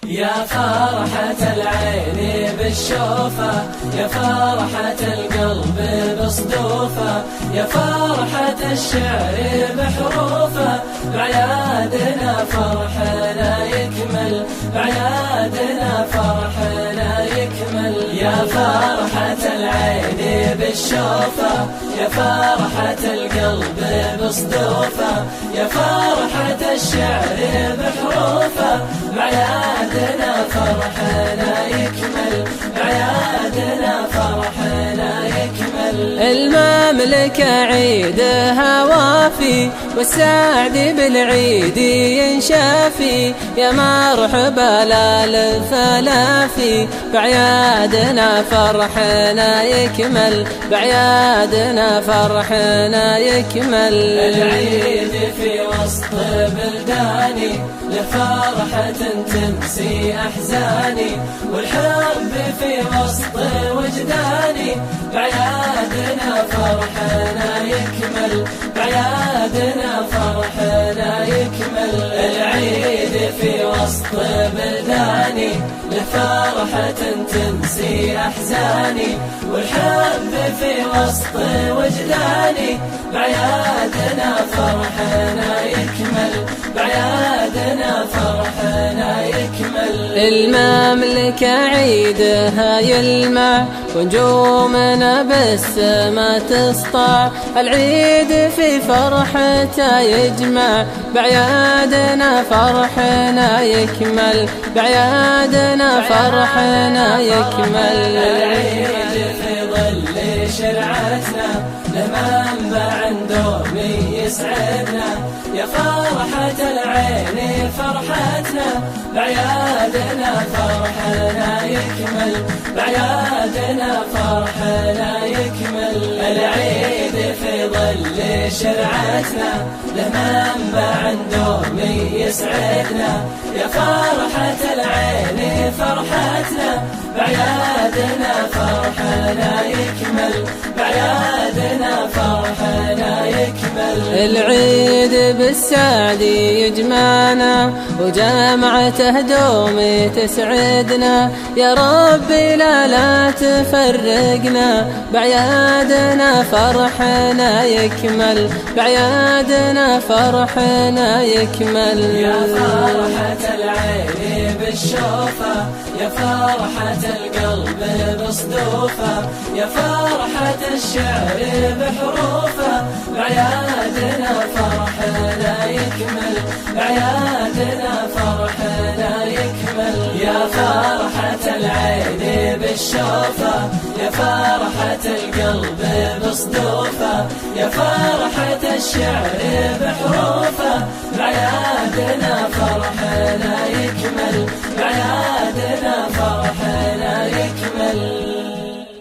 يا فرحة العين بالشوفة، يا فرحة القلب بصدوفة، يا فرحة الشعر بحروفه، بعيادنا فرحنا يكمل، بعيادنا فرحنا يكمل. يا فرحة العين بالشوفة، يا فرحة القلب بصدوفه، يا فرحة الشعر بحروفه، بعيادنا فرحنا يكمل، بعيادنا فرحنا يكمل. المملكة عيدها وافي، والسعد بالعيد ينشافي، يا مرحبا للفلافي، بعيادنا فرحنا يكمل، بعيادنا فرحنا يكمل. العيد في وسط بلداني، لفرحة تنسي أحزاني، والحب في وسط وجداني، بعيادنا فرحنا يكمل، بعيادنا فرحنا يكمل. العيد في وسط بلداني، لفرحة تنسي أحزاني، والحب في وسط وجداني، بعيادنا فرحنا يكمل، بعيادنا فرحنا يكمل. المملكة عيدها يلمع، ونجومنا بالسما تسطع، العيد في فرحته يجمع، بعيادنا فرحنا يكمل، بعيادنا فرحنا يكمل. العيد في ظل شرعتنا، له منبع دومي يسعدنا، يا فرحة العين فرحتنا، بعيادنا فرحنا يكمل، بعيادنا فرحنا يكمل. العيد في ظل شرعتنا، له منبع دومي يسعدنا، يا فرحة العين فرحتنا، بعيادنا فرحنا يكمل، بعيادنا فرحنا يكمل. العيد بالسعد يجمعنا، وجمعته دومي تسعدنا، يا ربي لا تفرقنا، بعيادنا فرحنا يكمل، بعيادنا فرحنا يكمل. يا فرحة العين بالشوفة، يا فرحة القلب بصدوفه، يا فرحة الشعر بحروفه، بعيادنا فرحنا يكمل، بعيادنا فرحنا يكمل. يا فرحة العين بالشوفة، يا فرحة القلب بصدوفه، يا فرحة الشعر بحروفه، بعيادنا فرحنا يكمل.